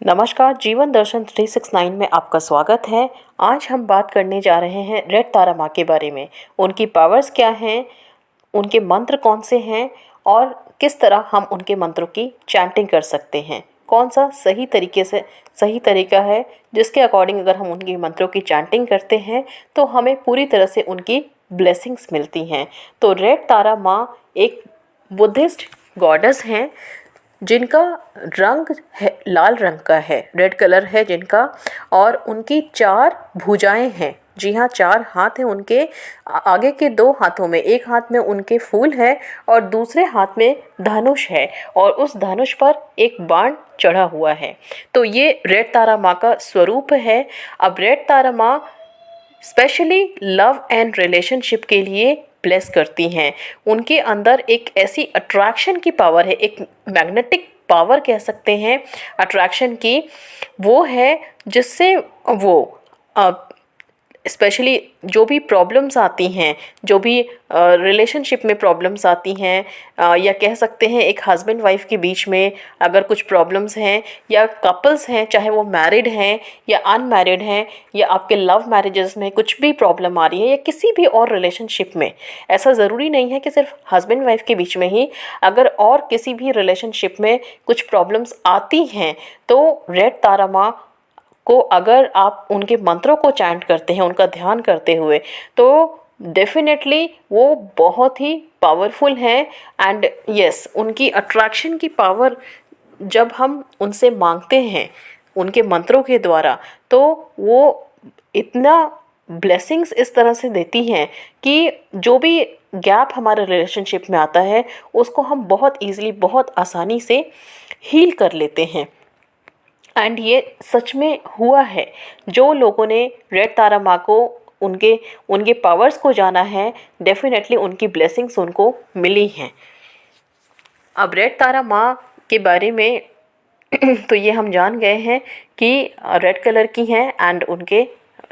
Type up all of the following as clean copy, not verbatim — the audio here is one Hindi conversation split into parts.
नमस्कार, जीवन दर्शन 369 में आपका स्वागत है। आज हम बात करने जा रहे हैं रेड तारा माँ के बारे में। उनकी पावर्स क्या हैं, उनके मंत्र कौन से हैं और किस तरह हम उनके मंत्रों की चैंटिंग कर सकते हैं। कौन सा सही तरीका है जिसके अकॉर्डिंग अगर हम उनकी मंत्रों की चैंटिंग करते हैं तो हमें पूरी तरह से उनकी ब्लेसिंग्स मिलती हैं। तो रेड तारा माँ एक बुद्धिस्ट गॉडेस हैं जिनका रंग है लाल रंग का है, रेड कलर है जिनका, और उनकी 4 भुजाएं हैं। जी हाँ, 4 हाथ हैं उनके। आगे के 2 हाथों में, एक हाथ में उनके फूल है और दूसरे हाथ में धनुष है और उस धनुष पर एक बाण चढ़ा हुआ है। तो ये रेड तारा माँ का स्वरूप है। अब रेड तारा माँ स्पेशली लव एंड रिलेशनशिप के लिए ब्लेस करती हैं। उनके अंदर एक ऐसी अट्रैक्शन की पावर है, एक मैग्नेटिक पावर कह सकते हैं अट्रैक्शन की, वो है जिससे वो स्पेशली जो भी प्रॉब्लम्स आती हैं, जो भी रिलेशनशिप में प्रॉब्लम्स आती हैं, या कह सकते हैं एक हस्बैंड वाइफ के बीच में अगर कुछ प्रॉब्लम्स हैं, या कपल्स हैं चाहे वो मैरिड हैं या अनमैरिड हैं, या आपके लव मैरिजेस में कुछ भी प्रॉब्लम आ रही है या किसी भी और रिलेशनशिप में, ऐसा ज़रूरी नहीं है कि सिर्फ हस्बैंड वाइफ के बीच में ही, अगर और किसी भी रिलेशनशिप में कुछ प्रॉब्लम्स आती हैं तो रेड तारा माँ को अगर आप उनके मंत्रों को चैंट करते हैं उनका ध्यान करते हुए, तो डेफिनेटली वो बहुत ही पावरफुल हैं। एंड यस, उनकी अट्रैक्शन की पावर जब हम उनसे मांगते हैं उनके मंत्रों के द्वारा, तो वो इतना ब्लेसिंग्स इस तरह से देती हैं कि जो भी गैप हमारे रिलेशनशिप में आता है उसको हम बहुत ईज़िली, बहुत आसानी से हील कर लेते हैं। एंड ये सच में हुआ है। जो लोगों ने रेड तारा माँ को उनके उनके पावर्स को जाना है, डेफिनेटली उनकी ब्लेसिंग्स उनको मिली हैं। अब रेड तारा माँ के बारे में तो ये हम जान गए हैं कि रेड कलर की हैं एंड उनके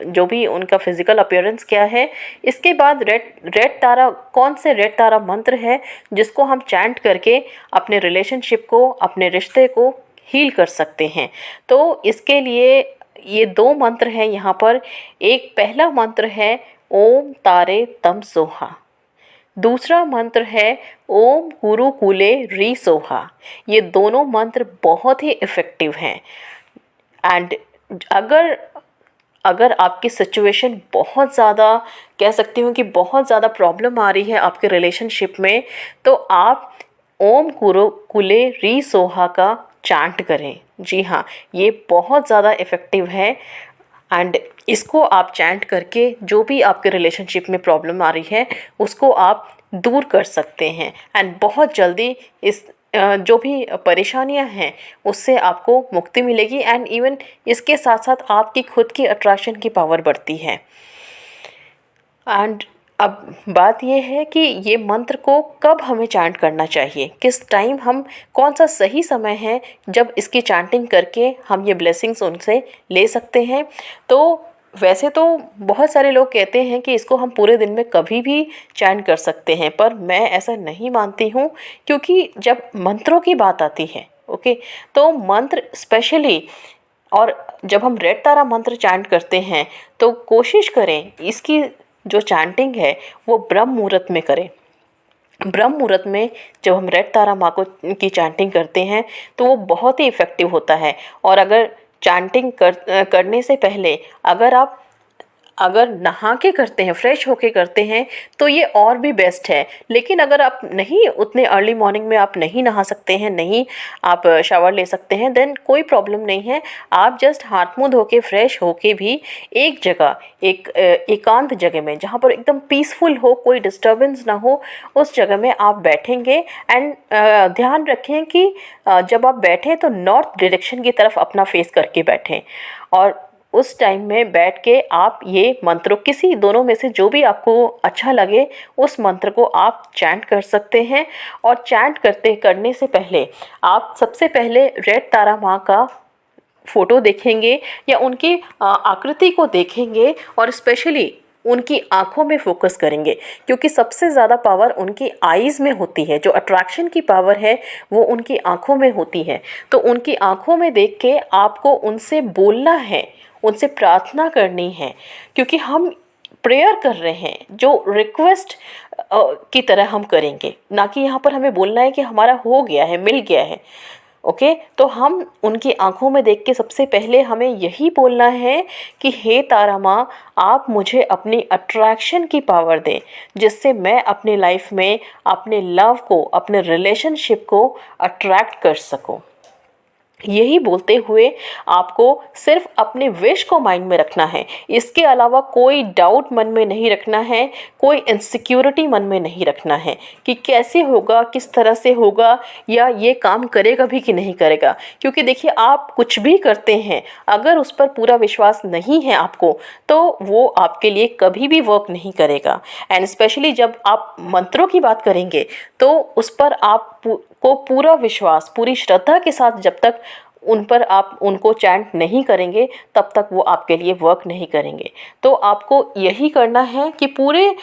जो भी उनका फिजिकल अपीयरेंस क्या है। इसके बाद रेड तारा, कौन से रेड तारा मंत्र है जिसको हम चैंट करके अपने रिलेशनशिप को, अपने रिश्ते को हील कर सकते हैं। तो इसके लिए ये 2 मंत्र हैं यहाँ पर। एक पहला मंत्र है ओम तारे तम सोहा, दूसरा मंत्र है ओम गुरु कुले री सोहा। ये दोनों मंत्र बहुत ही इफ़ेक्टिव हैं। एंड अगर अगर आपकी सिचुएशन बहुत ज़्यादा, कह सकती हूँ कि बहुत ज़्यादा प्रॉब्लम आ रही है आपके रिलेशनशिप में, तो आप ओम गुरु कुले री सोहा का चैंट करें। जी हाँ, ये बहुत ज़्यादा इफ़ेक्टिव है। एंड इसको आप चैंट करके जो भी आपके रिलेशनशिप में प्रॉब्लम आ रही है उसको आप दूर कर सकते हैं। एंड बहुत जल्दी इस जो भी परेशानियां हैं उससे आपको मुक्ति मिलेगी। एंड इवन इसके साथ साथ आपकी खुद की अट्रैक्शन की पावर बढ़ती है। एंड अब बात ये है कि ये मंत्र को कब हमें चैंट करना चाहिए, किस टाइम, हम कौन सा सही समय है जब इसकी चैंटिंग करके हम ये ब्लेसिंग्स उनसे ले सकते हैं। तो वैसे तो बहुत सारे लोग कहते हैं कि इसको हम पूरे दिन में कभी भी चैंट कर सकते हैं, पर मैं ऐसा नहीं मानती हूँ, क्योंकि जब मंत्रों की बात आती है, ओके, तो मंत्र स्पेशली, और जब हम रेड तारा मंत्र चैंट करते हैं तो कोशिश करें इसकी जो चैंटिंग है वो ब्रह्म मुहूर्त में करें। ब्रह्म मुहूर्त में जब हम रेड तारा माँ को की चैंटिंग करते हैं तो वो बहुत ही इफ़ेक्टिव होता है। और अगर चैंटिंग करने से पहले अगर नहा के करते हैं, फ्रेश होके करते हैं, तो ये और भी बेस्ट है। लेकिन अगर आप नहीं, उतने अर्ली मॉर्निंग में आप नहीं नहा सकते हैं, नहीं आप शावर ले सकते हैं, देन कोई प्रॉब्लम नहीं है। आप जस्ट हाथ मुंह धो के फ्रेश होके भी एक जगह, एक एकांत जगह में जहाँ पर एकदम पीसफुल हो, कोई डिस्टर्बेंस ना हो, उस जगह में आप बैठेंगे। एंड ध्यान रखें कि जब आप बैठें तो नॉर्थ डायरेक्शन की तरफ अपना फेस करके बैठें। और उस टाइम में बैठ के आप ये मंत्रों, किसी दोनों में से जो भी आपको अच्छा लगे, उस मंत्र को आप चैंट कर सकते हैं। और चैंट करने से पहले आप सबसे पहले रेड तारा माँ का फ़ोटो देखेंगे या उनकी आकृति को देखेंगे, और स्पेशली उनकी आँखों में फोकस करेंगे, क्योंकि सबसे ज़्यादा पावर उनकी आईज़ में होती है। जो अट्रैक्शन की पावर है वो उनकी आँखों में होती है। तो उनकी आँखों में देख के आपको उनसे बोलना है, उनसे प्रार्थना करनी है, क्योंकि हम प्रेयर कर रहे हैं, जो रिक्वेस्ट की तरह हम करेंगे, ना कि यहाँ पर हमें बोलना है कि हमारा हो गया है, मिल गया है। ओके, तो हम उनकी आंखों में देख के सबसे पहले हमें यही बोलना है कि हे तारा माँ, आप मुझे अपनी अट्रैक्शन की पावर दें, जिससे मैं अपनी लाइफ में अपने लव को, अपने रिलेशनशिप को अट्रैक्ट कर सकूं। यही बोलते हुए आपको सिर्फ अपने विश को माइंड में रखना है। इसके अलावा कोई डाउट मन में नहीं रखना है, कोई इनसिक्योरिटी मन में नहीं रखना है कि कैसे होगा, किस तरह से होगा, या ये काम करेगा भी कि नहीं करेगा। क्योंकि देखिए, आप कुछ भी करते हैं, अगर उस पर पूरा विश्वास नहीं है आपको, तो वो आपके लिए कभी भी वर्क नहीं करेगा। एंड स्पेशली जब आप मंत्रों की बात करेंगे, तो उस पर आप को पूरा विश्वास, पूरी श्रद्धा के साथ जब तक उन पर आप उनको चैंट नहीं करेंगे, तब तक वो आपके लिए वर्क नहीं करेंगे। तो आपको यही करना है कि पूरे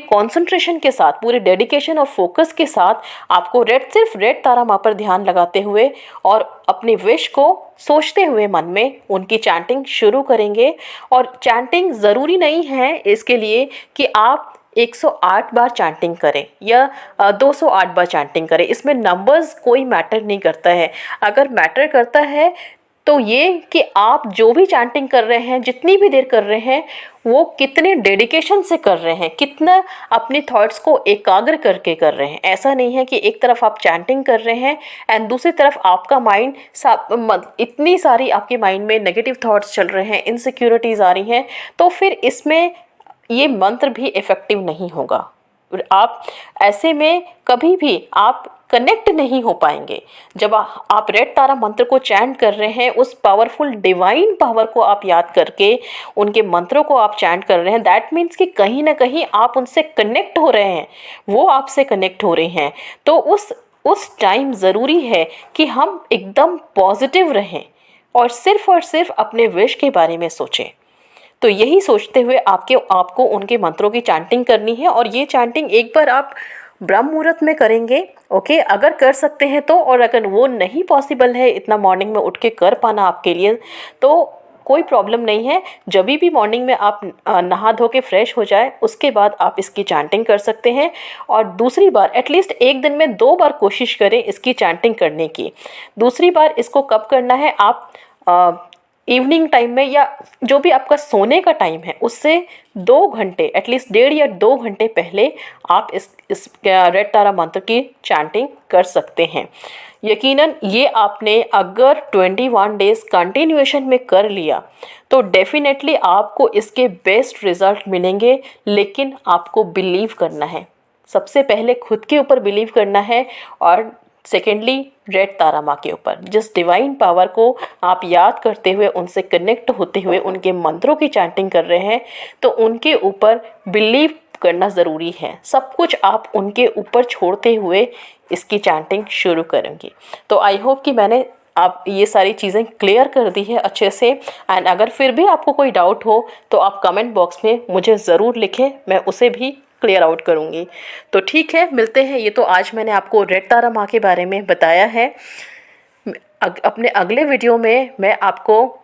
कंसंट्रेशन के साथ, पूरे डेडिकेशन और फोकस के साथ आपको सिर्फ रेड तारा माँ पर ध्यान लगाते हुए और अपने विश को सोचते हुए मन में उनकी चैंटिंग शुरू करेंगे। और चैंटिंग ज़रूरी नहीं है इसके लिए कि आप 108 बार चैंटिंग करें या 208 बार चैंटिंग करें। इसमें नंबर्स कोई मैटर नहीं करता है। अगर मैटर करता है तो ये कि आप जो भी चैंटिंग कर रहे हैं, जितनी भी देर कर रहे हैं, वो कितने डेडिकेशन से कर रहे हैं, कितना अपने थॉट्स को एकाग्र करके कर रहे हैं। ऐसा नहीं है कि एक तरफ आप चैंटिंग कर रहे हैं एंड दूसरी तरफ आपका माइंड इतनी सारी आपके माइंड में नेगेटिव थॉट्स चल रहे हैं, इनसिक्योरिटीज़ आ रही हैं, तो फिर इसमें ये मंत्र भी इफ़ेक्टिव नहीं होगा। आप ऐसे में कभी भी आप कनेक्ट नहीं हो पाएंगे। जब आप रेड तारा मंत्र को चैंट कर रहे हैं, उस पावरफुल डिवाइन पावर को आप याद करके उनके मंत्रों को आप चैंट कर रहे हैं, दैट मीन्स कि कहीं ना कहीं आप उनसे कनेक्ट हो रहे हैं, वो आपसे कनेक्ट हो रहे हैं। तो उस टाइम ज़रूरी है कि हम एकदम पॉजिटिव रहें और सिर्फ अपने विश के बारे में सोचें। तो यही सोचते हुए आपको उनके मंत्रों की चैंटिंग करनी है। और ये चैंटिंग एक बार आप ब्रह्म मुहूर्त में करेंगे, ओके, अगर कर सकते हैं तो। और अगर वो नहीं पॉसिबल है इतना मॉर्निंग में उठ के कर पाना आपके लिए, तो कोई प्रॉब्लम नहीं है। जब भी मॉर्निंग में आप नहा धो के फ्रेश हो जाए, उसके बाद आप इसकी चैंटिंग कर सकते हैं। और दूसरी बार एटलीस्ट एक दिन में 2 बार कोशिश करें इसकी चैंटिंग करने की। दूसरी बार इसको कब करना है, आप इवनिंग टाइम में या जो भी आपका सोने का टाइम है, उससे 2 घंटे, एटलीस्ट 1.5 या 2 घंटे पहले आप इस रेड तारा मंत्र की चैंटिंग कर सकते हैं। यकीनन ये आपने अगर 21 डेज कंटिन्यूएशन में कर लिया तो डेफिनेटली आपको इसके बेस्ट रिजल्ट मिलेंगे। लेकिन आपको बिलीव करना है, सबसे पहले खुद के ऊपर बिलीव करना है, और सेकेंडली रेड तारा माँ के ऊपर, जिस डिवाइन पावर को आप याद करते हुए, उनसे कनेक्ट होते हुए उनके मंत्रों की चैंटिंग कर रहे हैं, तो उनके ऊपर बिलीव करना ज़रूरी है। सब कुछ आप उनके ऊपर छोड़ते हुए इसकी चैंटिंग शुरू करेंगे। तो आई होप कि मैंने आप ये सारी चीज़ें क्लियर कर दी है अच्छे से। एंड अगर फिर भी आपको कोई डाउट हो तो आप कमेंट बॉक्स में मुझे ज़रूर लिखें, मैं उसे भी क्लियर आउट करूँगी। तो ठीक है, मिलते हैं। ये तो आज मैंने आपको रेड तारा माँ के बारे में बताया है। अपने अगले वीडियो में मैं आपको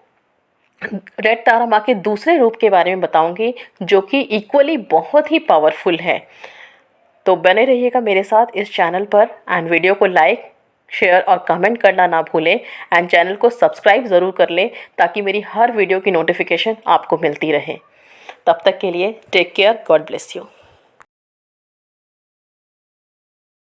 रेड तारा माँ के दूसरे रूप के बारे में बताऊंगी, जो कि इक्वली बहुत ही पावरफुल है। तो बने रहिएगा मेरे साथ इस चैनल पर, एंड वीडियो को लाइक, शेयर और कमेंट करना ना भूलें। एंड चैनल को सब्सक्राइब ज़रूर कर लें, ताकि मेरी हर वीडियो की नोटिफिकेशन आपको मिलती रहे। तब तक के लिए take care, God bless you.